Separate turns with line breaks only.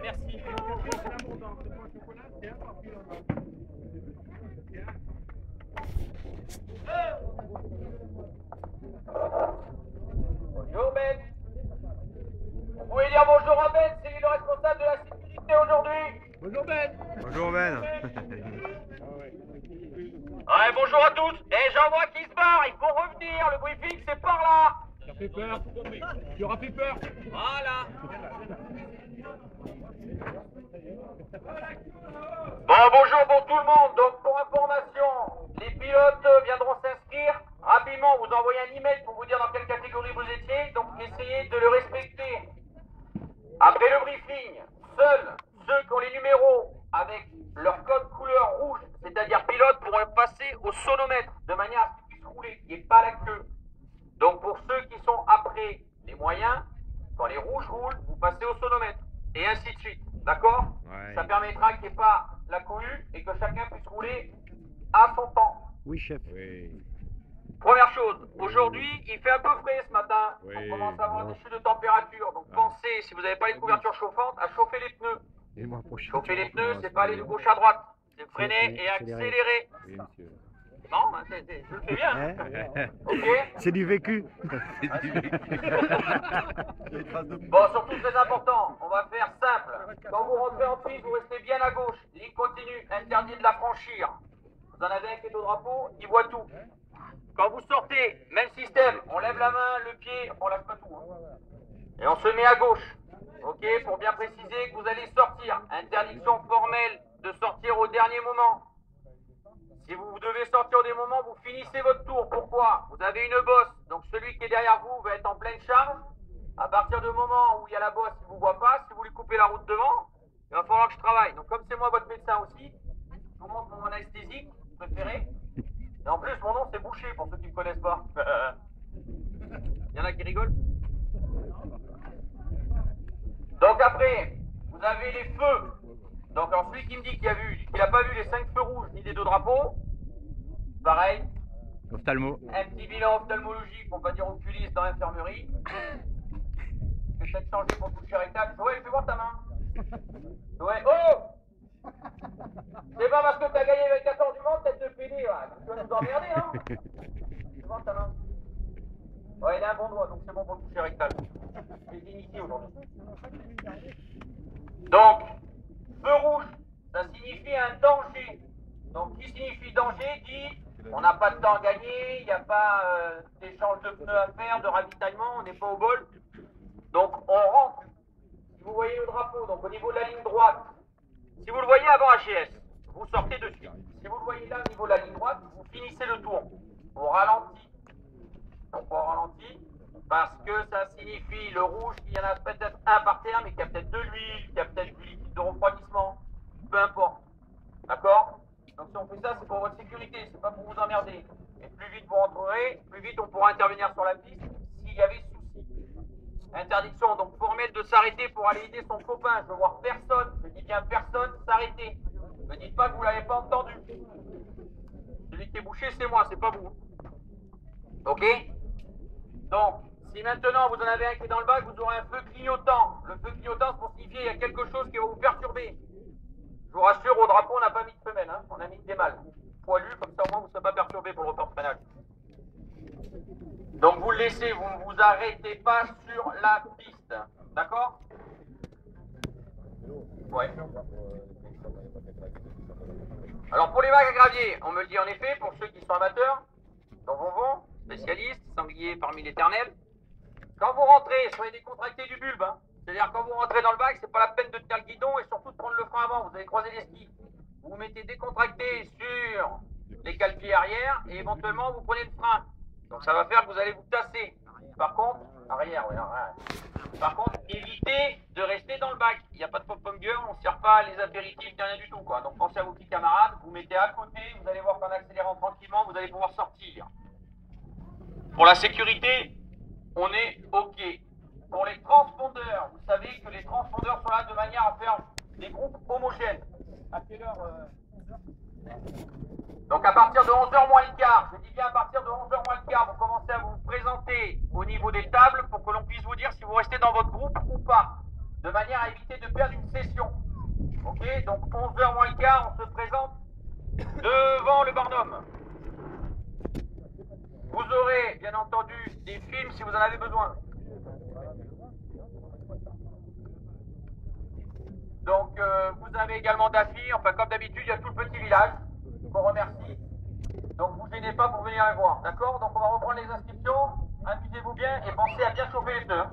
Merci.
Bonjour Ben. Vous pouvez dire bonjour à Ben, c'est lui le responsable de la sécurité aujourd'hui.
Bonjour Ben.
Bonjour Ben.
Ouais, bonjour à tous. Et j'en vois qui se barre, il faut revenir, le briefing c'est par là.
Ça fait peur. Tu auras fait peur.
Voilà. Bon, bonjour pour tout le monde. Donc, pour information, les pilotes viendront s'inscrire. Rapidement, vous envoyez un email pour vous dire dans quelle catégorie vous étiez. Donc, essayez de le respecter. Après le briefing, seuls ceux qui ont les numéros avec leur code couleur rouge, c'est-à-dire pilote, pourront passer au sonomètre de manière à ce qu'ils puissent rouler, qu'il n'y ait pas la queue. Donc, pour ceux qui sont après les moyens, quand les rouges roulent, vous passez au sonomètre. Et ainsi de suite. D'accord?
Ouais.
Ça permettra qu'il n'y ait pas la cohue et que chacun puisse rouler à son temps.
Oui, chef. Oui.
Première chose, aujourd'hui, il fait un peu frais ce matin.
Oui,
On commence à avoir
bon.
des chutes de température. Donc
Ouais.
pensez, si vous n'avez pas les couvertures chauffantes, à chauffer les pneus.
Et le mois prochain.
Chauffer
tu
les pneus,
recommences.
c'est pas aller de gauche à droite. C'est freiner
Oui,
et
accélérer.
accélérer.
Oui, monsieur.
Non, hein, je le fais bien. Hein.
Hein
Ok.
C'est du vécu.
Bon, surtout très important, on va faire simple. Quand vous rentrez en piste, vous restez bien à gauche. Ligne continue, interdit de la franchir. Vous en avez un qui est au drapeau, il voit tout. Quand vous sortez, même système, on lève la main, le pied, on lâche pas tout. Hein. Et on se met à gauche. Ok, pour bien préciser que vous allez sortir. Interdiction formelle de sortir au dernier moment. Si vous devez sortir au dernier moment, vous finissez votre tour. Pourquoi? Vous avez une bosse, donc celui qui est derrière vous va être en pleine charge. À partir du moment où il y a la bosse, il ne vous voit pas. Si vous lui coupez la route devant, il va falloir que je travaille. Donc comme c'est moi votre médecin aussi, je vous montre mon anesthésique préféré. Et en plus, mon nom c'est Boucher pour ceux qui ne me connaissent pas. Il y en a qui rigolent. Donc après, vous avez les feux. Donc alors celui qui me dit qu'il n'a pas vu les 5 feux rouges ni les 2 drapeaux, pareil,
Ophtalmo.
un petit bilan ophtalmologique, on va dire oculiste dans l'infirmerie. Je vais peut-être changer pour toucher rectal. Ouais, fais voir ta main. Ouais, oh! C'est pas parce que t'as gagné avec 14 du monde, tête de pédé, tu vas nous emmerder, hein? Fais voir ta main. Ouais, il a un bon doigt, donc c'est bon pour le toucher rectal. Je l'ai initié aujourd'hui. Donc, feu rouge, ça signifie un danger. Donc, qui signifie danger dit on n'a pas de temps à gagner, il n'y a pas d'échange de pneus à faire, de ravitaillement, on n'est pas au bol. Donc, on rentre. Si vous voyez le drapeau, donc au niveau de la ligne droite, si vous le voyez avant HGS, vous sortez dessus. Si vous le voyez là au niveau de la ligne droite, vous finissez le tour. On ralentit. Pourquoi on ralentit? Parce que ça signifie le rouge, qu'il y en a peut-être un par terre, mais qu'il y a peut-être de l'huile, qu'il y a peut-être du liquide de refroidissement. Peu importe. D'accord? Donc si on fait ça, c'est pour votre sécurité, c'est pas pour vous emmerder. Et plus vite vous rentrerez, plus vite on pourra intervenir sur la piste s'il y avait souci. Interdiction donc formelle de s'arrêter pour aller aider son copain. Je veux voir personne, je dis bien personne s'arrêter. Ne dites pas que vous l'avez pas entendu. Celui qui est bouché, c'est moi, c'est pas vous. Ok? Donc, si maintenant vous en avez un qui est dans le bac, vous aurez un feu clignotant. Le feu clignotant, c'est pour signifier qu'il y a quelque chose qui va vous perturber. Je vous rassure, au drapeau, on n'a pas mis de femelle, hein. On a mis des mâles. Poilus, comme ça au moins vous ne serez pas perturbé pour le report freinage. Donc vous le laissez, vous ne vous arrêtez pas sur la piste. D'accord? Ouais. Alors pour les vagues à gravier, on me le dit en effet, pour ceux qui sont amateurs, dans Vonvon, spécialistes, sangliers parmi l'éternel, quand vous rentrez, soyez décontractés du bulbe, hein. C'est-à-dire quand vous rentrez dans le bac, c'est pas la peine de tenir le guidon et surtout de prendre le frein avant, vous allez croiser les skis. Vous vous mettez décontracté sur les cale-pieds arrière et éventuellement vous prenez le frein. Donc ça va faire que vous allez vous tasser. Par contre, arrière, oui, arrière. Par contre, évitez de rester dans le bac. Il n'y a pas de pop-pom girl, on ne sert pas les apéritifs, rien du tout, quoi. Donc pensez à vos petits camarades, vous mettez à côté, vous allez voir qu'en accélérant tranquillement, vous allez pouvoir sortir. Pour la sécurité, on est OK. Pour les transpondeurs, vous savez que les transpondeurs sont là de manière à faire des groupes homogènes. À quelle heure Donc à partir de 11h moins le quart, je dis bien à partir de 11h moins le quart, vous commencez à vous présenter au niveau des tables pour que l'on puisse vous dire si vous restez dans votre groupe ou pas. de manière à éviter de perdre une session. Ok, donc 11h moins le quart, on se présente devant le Barnum. Vous aurez bien entendu des films si vous en avez besoin. Donc vous avez également d'affiches, enfin comme d'habitude, il y a tout le petit village qu'on remercie. Donc vous gênez pas pour venir les voir, d'accord? Donc on va reprendre les inscriptions, amusez-vous bien et pensez à bien chauffer les pneus.